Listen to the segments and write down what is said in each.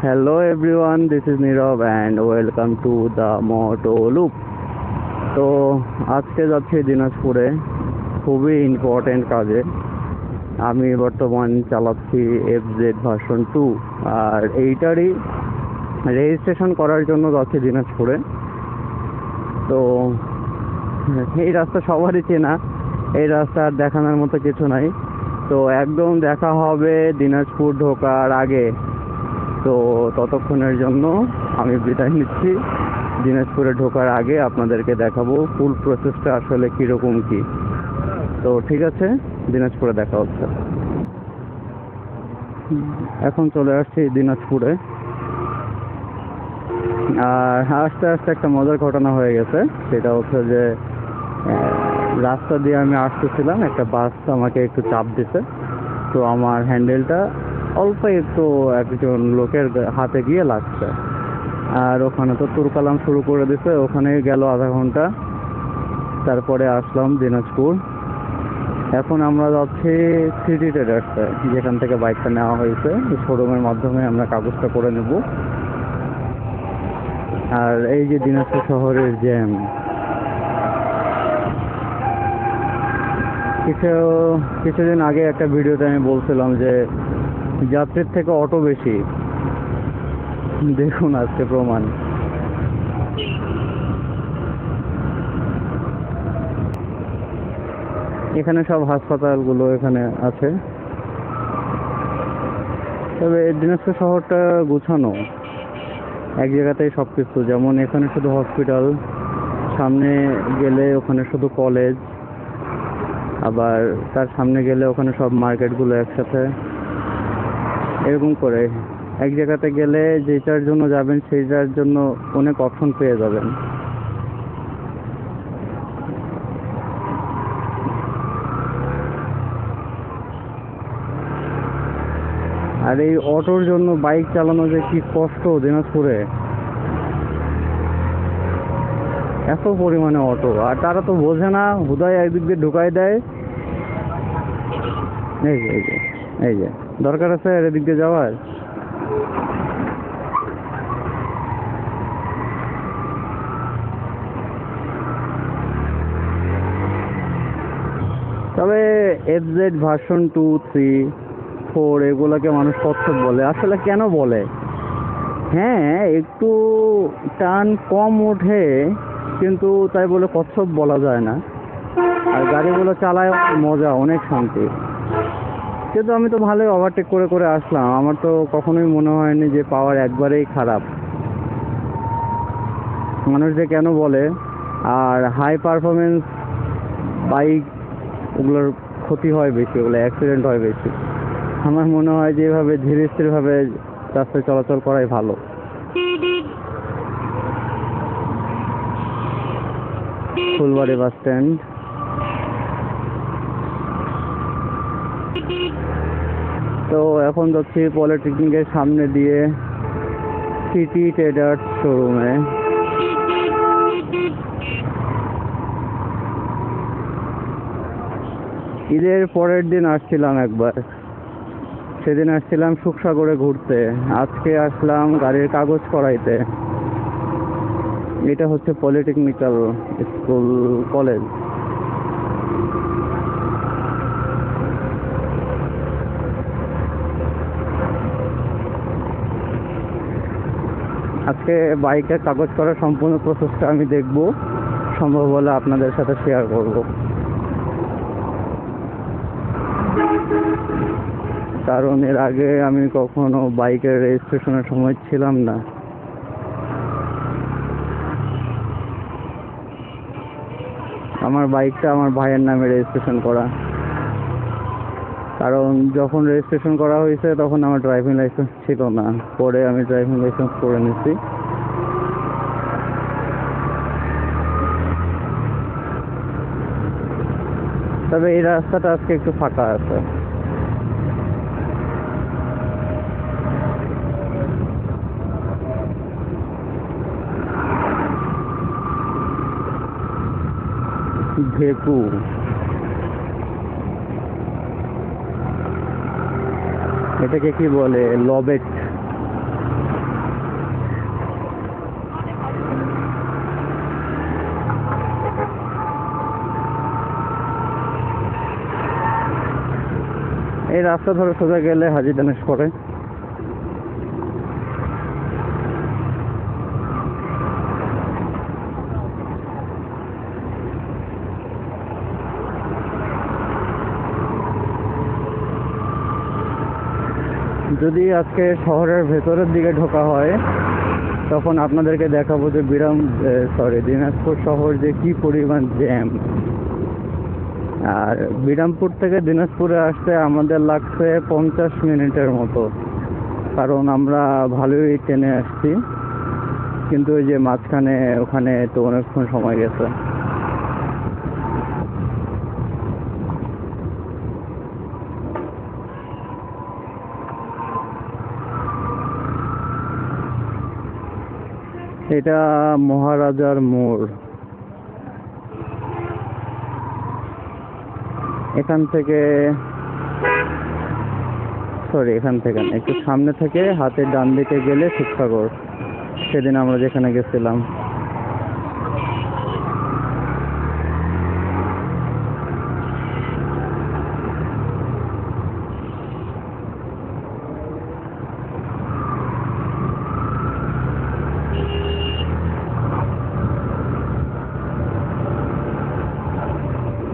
Hello everyone, this is Nirav and welcome to the Moto Loop. তো আজকে যাচ্ছি দিনাজপুরে খুবই ইম্পর্টেন্ট কাজে। আমি বর্তমান চালাচ্ছি FZ ভার্সন 2 আর এইটারই রেজিস্ট্রেশন করার জন্য যাচ্ছি দিনাজপুরে। তো এই রাস্তা সবারই চেনা, এই রাস্তা আর দেখানোর মতো কিছু নাই। তো একদম দেখা হবে দিনাজপুর ঢোকার আগে। তো ততক্ষণের জন্য আমি বিদায় নিচ্ছি। দিনাজপুরে ঢোকার আগে আপনাদেরকে দেখাবো ফুল প্রসেসটা আসলে কীরকম কি। তো ঠিক আছে, দিনাজপুরে দেখা হচ্ছে। এখন চলে আসছি দিনাজপুরে। আর আস্তে আস্তে একটা মজার ঘটনা হয়ে গেছে, সেটা হচ্ছে যে রাস্তা দিয়ে আমি আসতেছিলাম, একটা বাস আমাকে একটু চাপ দিছে। তো আমার হ্যান্ডেলটা অল্প একটু একজন লোকের হাতে গিয়ে লাগছে, আর ওখানে তো তুরকালাম শুরু করে দিছে। ওখানে গেল আধা ঘন্টা, তারপরে আসলাম দিনাজপুর। এখন আমরা যাচ্ছি সিটি ট্রেডার্সে, যেখান থেকে বাইকটা নেওয়া হয়েছে। শোরুমের মাধ্যমে আমরা কাগজটা করে নেব। আর এই যে দিনাজপুর শহরের জ্যাম, কিছুদিন আগে একটা ভিডিওতে আমি বলছিলাম যে যাত্রীর থেকে অটো বেশি। দেখুন আজকে প্রমাণ। এখানে সব হাসপাতালগুলো এখানে আছে। তবে দিনাজপুর শহরটা গুছানো, এক জায়গাতেই সব কিছু। যেমন এখানে শুধু হসপিটাল, সামনে গেলে ওখানে শুধু কলেজ, আবার তার সামনে গেলে ওখানে সব মার্কেটগুলো একসাথে। এরকম করে এক জায়গাতে গেলে যেটার জন্য যাবেন সেইটার জন্য অনেক অপশন পেয়ে যাবেন। আর এই অটোর জন্য বাইক চালানো যে কি কষ্ট দিনাজপুরে, এত পরিমাণে অটো। আর তারা তো বোঝে না, হুদায় একদিক দিয়ে ঢুকাই দেয়। এই যে এই যে এই যে দরকার আছে এদিক দিয়ে যাওয়ার। তবে FZ ভার্সন 2, 3, 4 এগুলোকে মানুষ কচ্ছপ বলে। আসলে কেন বলে? হ্যাঁ, একটু টান কম ওঠে, কিন্তু তাই বলে কচ্ছপ বলা যায় না। আর গাড়িগুলো চালায় মজা, অনেক শান্তি। কিন্তু আমি তো ভালোই ওভারটেক করে করে আসলাম। আমার তো কখনোই মনে হয়নি যে পাওয়ার একবারেই খারাপ। মানুষ যে কেন বলে। আর হাই পারফরমেন্স বাইক, ওগুলোর ক্ষতি হয় বেশি, ওগুলো অ্যাক্সিডেন্ট হয় বেশি। আমার মনে হয় যে এভাবে ধীরে স্থিরভাবে রাস্তায় চলাচল করাই ভালো। Phulbari bus stand. তো এখন যাচ্ছি পলিটেকনিকের সামনে দিয়ে সিটি ট্রেডার্স শোরুমে। ঈদের পরের দিন আসছিলাম একবার, সেদিন আসছিলাম সুখসাগরে ঘুরতে। আজকে আসলাম গাড়ির কাগজ করাইতে। এটা হচ্ছে পলিটেকনিক্যাল স্কুল কলেজ। আজকে বাইকের কাগজ করার সম্পূর্ণ প্রসেসটা আমি দেখব, সম্ভব হলে আপনাদের সাথে শেয়ার করব। কারণ এর আগে আমি কখনো বাইকের রেজিস্ট্রেশনের সময় ছিলাম না। আমার বাইকটা আমার ভাইয়ের নামে রেজিস্ট্রেশন করা। কারণ যখন রেজিস্ট্রেশন করা হয়েছে তখন আমার ড্রাইভিং লাইসেন্স ছিল না, পরে আমি ড্রাইভিং লাইসেন্স করে নিছি। তবে এই রাস্তাটা আজকে একটু ফাঁকা আছে। ভেকু, এটাকে কি বলে? লবেট। এই রাস্তা ধরে সোজা গেলে হাজী দানেশ পড়ে। যদি আজকে শহরের ভেতরের দিকে ঢোকা হয় তখন আপনাদেরকে দেখাবো যে দিনাজপুর শহর যে কি পরিমাণ জ্যাম। আর বিরামপুর থেকে দিনাজপুরে আসতে আমাদের লাগছে 50 মিনিটের মতো, কারণ আমরা ভালোই ট্রেনে আসছি, কিন্তু ওই যে মাঝখানে ওখানে তো অনেকক্ষণ সময় গেছে। এটা মহারাজার মোড়। এখান থেকে না, একটু সামনে থেকে হাতের ডান দিকে গেলে শিবসাগর, সেদিন আমরা যেখানে গেছিলাম।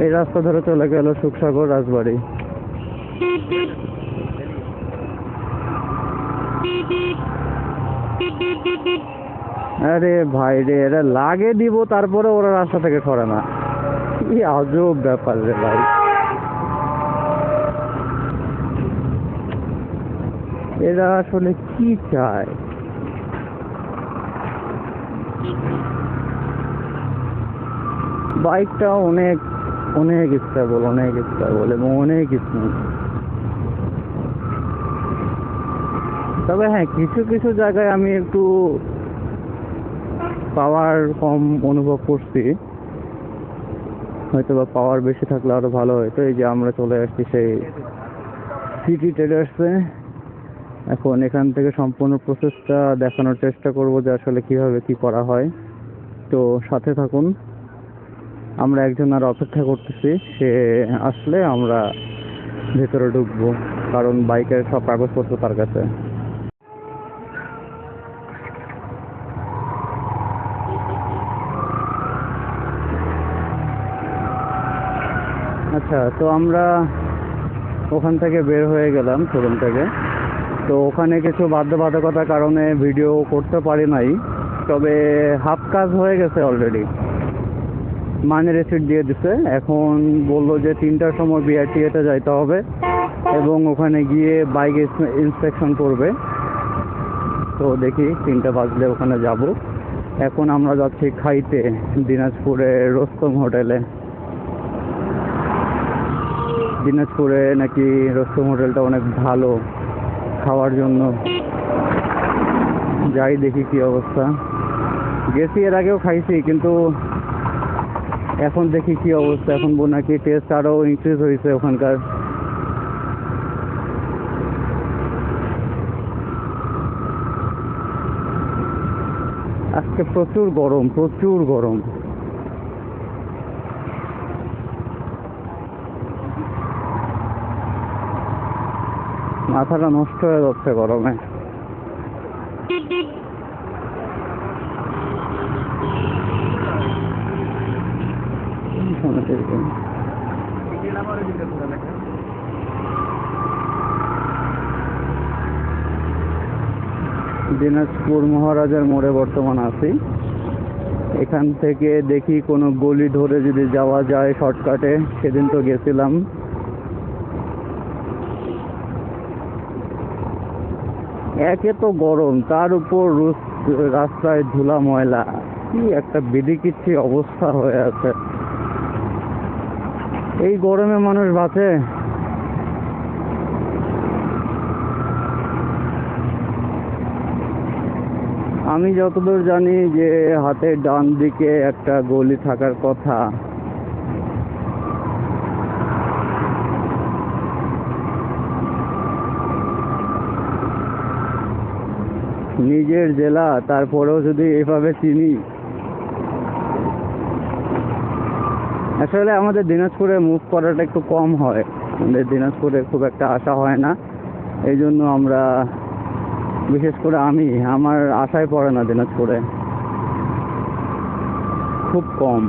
এই রাস্তা ধরে চলে গেল সুখসাগর, রাজবাড়ি। আরে ভাই রে, এরা লাগে দিব তারপরে ওরা রাস্তা থেকে সরে না, কি আজব ব্যাপার রে ভাই। এরা আসলে কি চায়? বাইকটা অনেক অনেক স্টেবল এবং অনেক স্মুথ। তবে হ্যাঁ, কিছু কিছু জায়গায় আমি একটু পাওয়ার কম অনুভব করছি, হয়তো বা পাওয়ার বেশি থাকলে আরো ভালো হতো। এই যে আমরা চলে আসছি সেই সিটি ট্রেডার্সে। এখন এখান থেকে সম্পূর্ণ প্রসেসটা দেখানোর চেষ্টা করব যে আসলে কিভাবে কি করা হয়, তো সাথে থাকুন। আমরা একজন আর অপেক্ষা করতেছি, সে আসলে আমরা ভেতরে ঢুকবো, কারণ বাইকের সব কাগজপত্র তার কাছে। আচ্ছা, তো আমরা ওখান থেকে বের হয়ে গেলাম শোরুম থেকে। তো ওখানে কিছু বাধ্যবাধকতার কারণে ভিডিও করতে পারি নাই, তবে হাফ কাজ হয়ে গেছে অলরেডি। মানি রিসিট দিয়ে দিছে, এখন বললো যে 3টার সময় বিআরটিএতে যাইতে হবে এবং ওখানে গিয়ে বাইক ইন্সপেকশন করবে। তো দেখি 3টা বাজলে ওখানে যাব। এখন আমরা যাচ্ছি খাইতে দিনাজপুরে রোস্তম হোটেলে। দিনাজপুরে নাকি রোস্তম হোটেলটা অনেক ভালো খাওয়ার জন্য। যাই দেখি কি অবস্থা। গেছি এর আগেও খাইছি, কিন্তু এখন দেখি কি অবস্থা। এখন নাকি টেস্ট আরো ইনক্রিজ হয়েছে ওখানকার। আজকে প্রচুর গরম। মাথাটা নষ্ট হয়ে যাচ্ছে গরমে। দিনাজপুর মহারাজার মোড়ে বর্তমান আছি। এখান থেকে দেখি কোনো গলি ধরে যদি যাওয়া যায় শর্টকাটে। সেদিন তো গেছিলাম। একে তো গরম, তার উপর রাস্তায় ধুলা ময়লা, কি একটা বিধিকিচ্ছি অবস্থা হয়ে আছে। এই গরমে মানুষ বাঁচে? আমি যতদূর জানি যে হাতের ডান দিকে একটা গলি থাকার কথা। নিজের জেলা, তারপরেও যদি এভাবে চিনি। আসলে আমাদের দিনাজপুরে মুভ করাটা একটু কম হয়। আমাদের দিনাজপুরে খুব একটা আসা হয় না, এই জন্য আমরা, বিশেষ করে আমার আশায় পড়ে না দিনাজপুরে, খুব কম।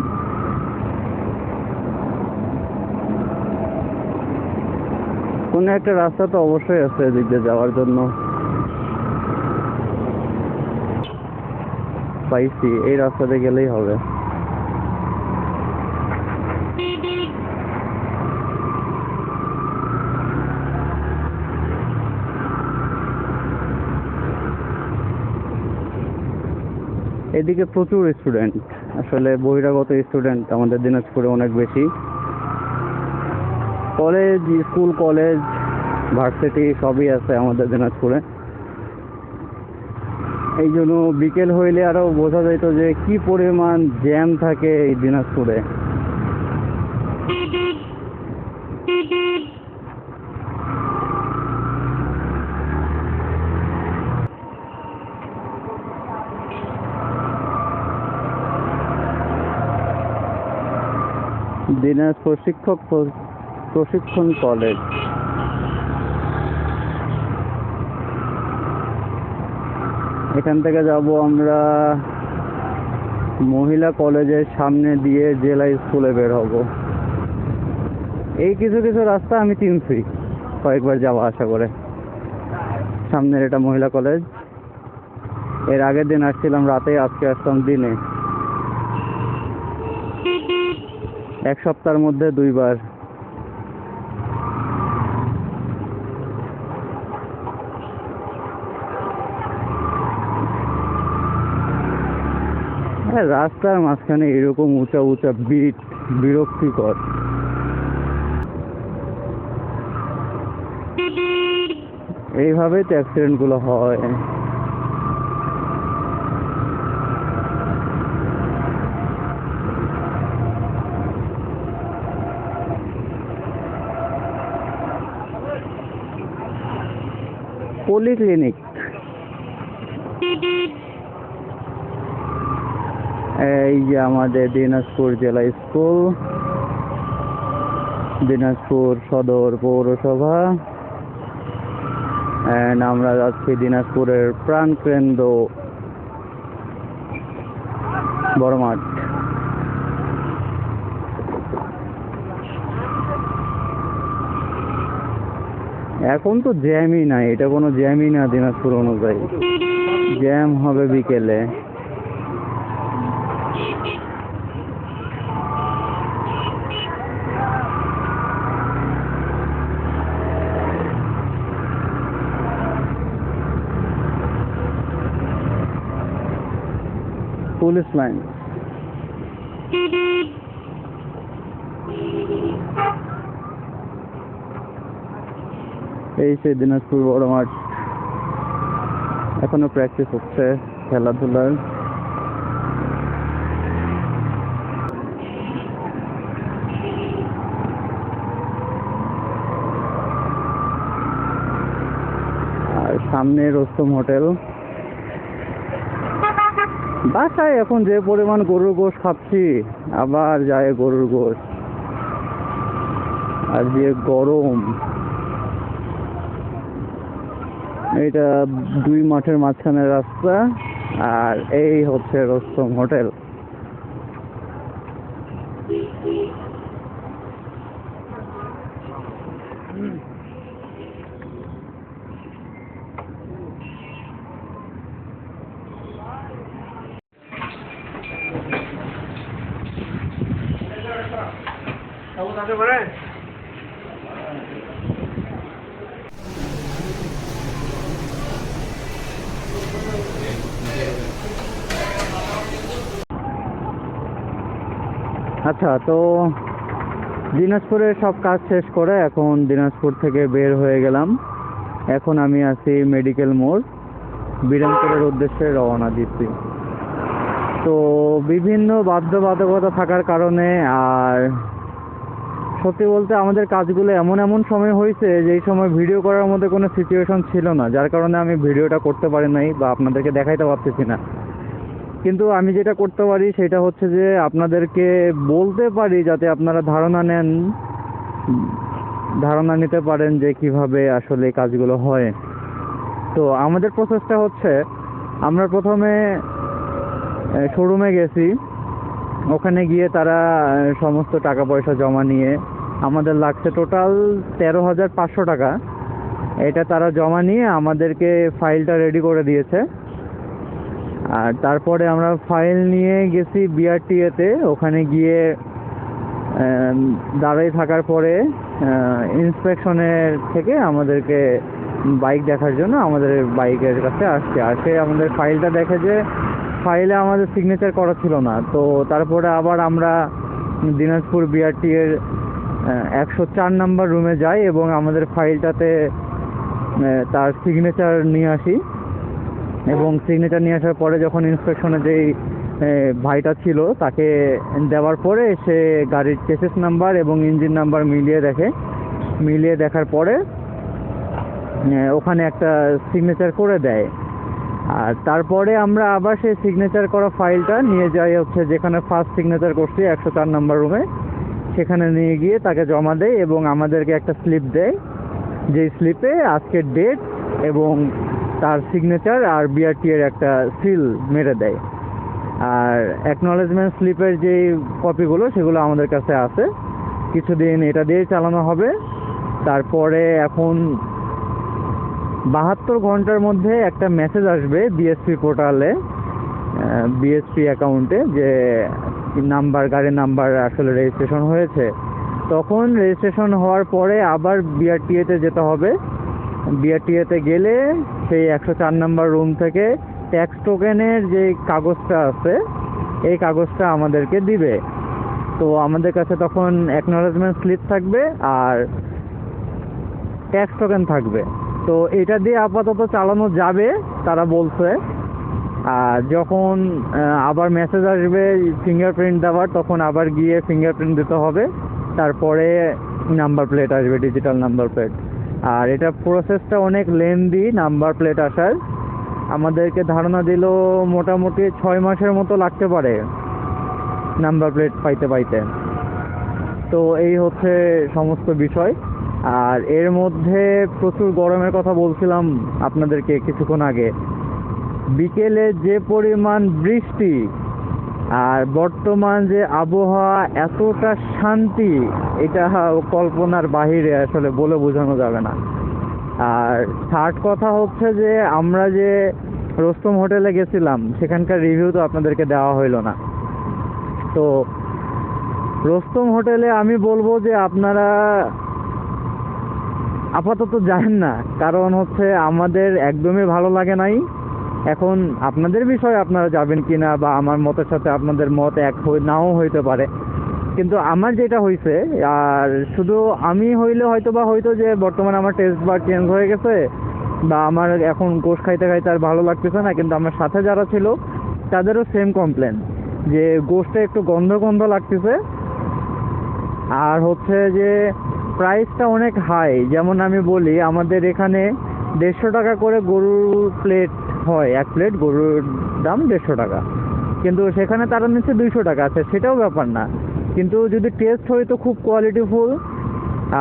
কোনো একটা রাস্তা তো অবশ্যই আছে এদিক দিয়ে যাওয়ার জন্য। পাইছি, এই রাস্তাতে গেলেই হবে। এদিকে প্রচুর স্টুডেন্ট, আসলে বহিরাগত স্টুডেন্ট আমাদের দিনাজপুরে অনেক বেশি। কলেজ, স্কুল, কলেজ, ভার্সিটি সবই আছে আমাদের দিনাজপুরে। এই জন্য বিকেল হইলে আরো বোঝা যেত যে কি পরিমাণ জ্যাম থাকে এই দিনাজপুরে। দিনাজপুর শিক্ষক প্রশিক্ষণ কলেজ, এখান থেকে যাব আমরা মহিলা কলেজের সামনে দিয়ে জেলা স্কুলে বের হব। এই কিছু কিছু রাস্তা আমি চিনছি, কয়েকবার যাওয়া আসা করে। সামনের এটা মহিলা কলেজ, এর আগের দিন আসছিলাম রাতে, আজকে আসলাম দিনে। এক সপ্তাহের মধ্যে 2 বার। রাস্তার মাঝখানে এরকম উঁচা উঁচা বিট, বিরক্তিকর। এইভাবেই তো অ্যাক্সিডেন্ট গুলো হয়। পলিক্লিনিক, এই যে আমাদের দিনাজপুর জেলা স্কুল, দিনাজপুর সদর পৌরসভা, এন্ড আমরা যাচ্ছি দিনাজপুরের প্রাণকেন্দ্র বড় মাঠ। এখন তো জ্যামই নাই, এটা কোনো জ্যামই না দিনাজপুর অনুযায়ী। জ্যাম হবে বিকেলে। পুলিশ লাইন, এই সে দিনাজপুর বড় মাঠ। এখনো প্র্যাকটিস হচ্ছে খেলাধুলার। আর সামনে রোস্তম হোটেল। বাসায় এখন যে পরিমাণ গরুর গোশ খাচ্ছি, আবার যায় গরুর গোশ। আর যে গরম, এটা 2 মাঠের মাঝখানে রাস্তা, আর এই হচ্ছে রোস্তম হোটেল। আচ্ছা, তো দিনাজপুরে সব কাজ শেষ করে এখন দিনাজপুর থেকে বের হয়ে গেলাম। এখন আমি আছি মেডিকেল মোড়, বিরামপুরের উদ্দেশ্যে রওনা দিচ্ছি। তো বিভিন্ন বাধ্যবাধকতা থাকার কারণে, আর সত্যি বলতে আমাদের কাজগুলো এমন এমন সময় হয়েছে যেই সময় ভিডিও করার মধ্যে কোনো সিচুয়েশন ছিল না, যার কারণে আমি ভিডিওটা করতে পারি নাই বা আপনাদেরকে দেখাইতে পারতেছি না। কিন্তু আমি যেটা করতে পারি সেটা হচ্ছে যে আপনাদেরকে বলতে পারি, যাতে আপনারা ধারণা নেন ধারণা নিতে পারেন যে কিভাবে আসলে এই কাজগুলো হয়। তো আমাদের প্রসেসটা হচ্ছে, আমরা প্রথমে শোরুমে গেছি, ওখানে গিয়ে তারা সমস্ত টাকা পয়সা জমা নিয়ে আমাদের লাগছে টোটাল 13,500 টাকা। এটা তারা জমা নিয়ে আমাদেরকে ফাইলটা রেডি করে দিয়েছে। আর তারপরে আমরা ফাইল নিয়ে গেছি বিআরটিএতে। ওখানে গিয়ে দাঁড়িয়ে থাকার পরে ইন্সপেকশনের থেকে আমাদেরকে বাইক দেখার জন্য আমাদের বাইকের কাছে আসে আমাদের ফাইলটা দেখে যে ফাইলে আমাদের সিগনেচার করা ছিল না। তো তারপরে আবার আমরা দিনাজপুর বিআরটিএর 104 নাম্বার রুমে যাই এবং আমাদের ফাইলটাতে তার সিগনেচার নিয়ে আসি। এবং সিগনেচার নিয়ে আসার পরে যখন ইন্সপেকশনে যেই ভাইটা ছিল তাকে দেওয়ার পরে সে গাড়ির চেসিস নাম্বার এবং ইঞ্জিন নাম্বার মিলিয়ে দেখার পরে ওখানে একটা সিগনেচার করে দেয়। আর তারপরে আমরা আবার সেই সিগনেচার করা ফাইলটা নিয়ে যাই হচ্ছে যেখানে ফার্স্ট সিগনেচার করছি 104 নাম্বার রুমে, সেখানে নিয়ে গিয়ে তাকে জমা দেয় এবং আমাদেরকে একটা স্লিপ দেয়, যেই স্লিপে আজকের ডেট এবং তার সিগনেচার আর বিআরটিএর একটা সিল মেরে দেয়। আর অ্যাকনলেজমেন্ট স্লিপের যে কপিগুলো সেগুলো আমাদের কাছে আছে, কিছুদিন এটা দিয়েই চালানো হবে। তারপরে এখন 72 ঘন্টার মধ্যে একটা মেসেজ আসবে বিএসপি পোর্টালে, বিএসপি অ্যাকাউন্টে, যে গাড়ির নাম্বার আসলে রেজিস্ট্রেশন হয়েছে। তখন রেজিস্ট্রেশন হওয়ার পরে আবার বিআরটিএতে যেতে হবে। বিআরটিএতে গেলে সেই 104 নাম্বার রুম থেকে ট্যাক্স টোকেনের যে কাগজটা আছে এই কাগজটা আমাদেরকে দিবে। তো আমাদের কাছে তখন অ্যাকনলেজমেন্ট স্লিপ থাকবে আর ট্যাক্স টোকেন থাকবে। তো এটা দিয়ে আপাতত চালানো যাবে তারা বলছে। আর যখন আবার মেসেজ আসবে ফিঙ্গারপ্রিন্ট দেওয়ার, তখন আবার গিয়ে ফিঙ্গারপ্রিন্ট দিতে হবে, তারপরে নাম্বার প্লেট আসবে, ডিজিটাল নাম্বার প্লেট। আর এটা প্রসেসটা অনেক লেন্দি নাম্বার প্লেট আসার। আমাদেরকে ধারণা দিল মোটামুটি 6 মাসের মতো লাগতে পারে নাম্বার প্লেট পাইতে। তো এই হচ্ছে সমস্ত বিষয়। আর এর মধ্যে প্রচুর গরমের কথা বলছিলাম আপনাদেরকে কিছুক্ষণ আগে। বিকেলে যে পরিমাণ বৃষ্টি আর বর্তমান যে আবহাওয়া এতটা শান্তি, এটা কল্পনার বাহিরে, আসলে বলে বোঝানো যাবে না। আর থার্ড কথা হচ্ছে যে আমরা যে রোস্তম হোটেলে গেছিলাম সেখানকার রিভিউ তো আপনাদেরকে দেওয়া হইলো না। তো রোস্তম হোটেলে আমি বলবো যে আপনারা আপাতত যান না, কারণ হচ্ছে আমাদের একদমই ভালো লাগে নাই। এখন আপনাদের বিষয় আপনারা যাবেন কিনা, বা আমার মতের সাথে আপনাদের মত এক নাও হইতে পারে, কিন্তু আমার যেটা হয়েছে, আর শুধু আমি হয়তো যে বর্তমানে আমার টেস্ট বার চেঞ্জ হয়ে গেছে, বা আমার এখন গোশ খাইতে আর ভালো লাগতেছে না, কিন্তু আমার সাথে যারা ছিল তাদেরও সেম কমপ্লেন যে গোশটা একটু গন্ধ লাগতেছে। আর হচ্ছে যে প্রাইসটা অনেক হাই। যেমন আমি বলি, আমাদের এখানে 150 টাকা করে গরুর প্লেট হয়, এক প্লেট গরুর দাম 150 টাকা, কিন্তু সেখানে তারা নিচ্ছে 200 টাকা। আছে সেটাও ব্যাপার না, কিন্তু যদি টেস্ট হয়তো খুব কোয়ালিটিফুল,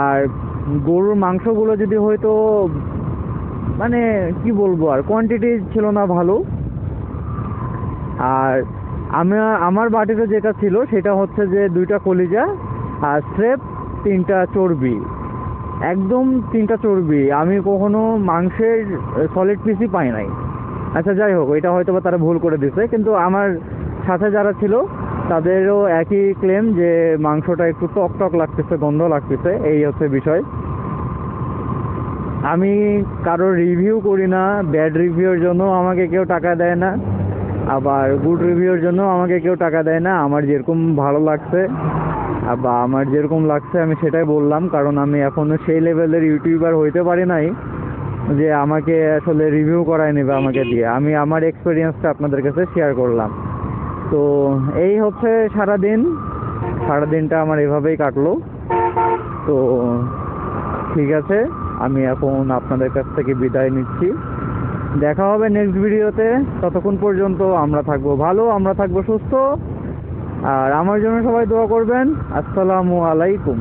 আর গরুর মাংসগুলো যদি হয়তো মানে কি বলবো, আর কোয়ান্টিটি ছিল না ভালো। আর আমার বাটিতে যেটা ছিল সেটা হচ্ছে যে 2টা কলিজা আর স্রেফ 3টা চর্বি, একদম 3টা চর্বি। আমি কখনো মাংসের সলিড পিসই পাই নাই। আচ্ছা যাই হোক, এটা হয়তো বা তারা ভুল করে দিছে, কিন্তু আমার সাথে যারা ছিল তাদেরও একই ক্লেম যে মাংসটা একটু টক লাগতেছে, গন্ধ লাগতেছে। এই হচ্ছে বিষয়। আমি কারো রিভিউ করি না, ব্যাড রিভিউর জন্য আমাকে কেউ টাকা দেয় না, আবার গুড রিভিউর জন্য আমাকে কেউ টাকা দেয় না। আমার যেরকম ভালো লাগছে বা আমার যেরকম লাগছে আমি সেটাই বললাম, কারণ আমি এখনও সেই লেভেলের ইউটিউবার হইতে পারি নাই যে আমাকে আসলে রিভিউ করায় নেবে আমাকে দিয়ে। আমি আমার এক্সপিরিয়েন্সটা আপনাদের কাছে শেয়ার করলাম। তো এই হচ্ছে সারাদিনটা আমার এভাবেই কাটলো। তো ঠিক আছে, আমি এখন আপনাদের কাছ থেকে বিদায় নিচ্ছি। দেখা হবে নেক্সট ভিডিওতে। ততক্ষণ পর্যন্ত আমরা থাকবো ভালো, আমরা থাকবো সুস্থ, আর আমার জন্য সবাই দোয়া করবেন। আসসালামু আলাইকুম।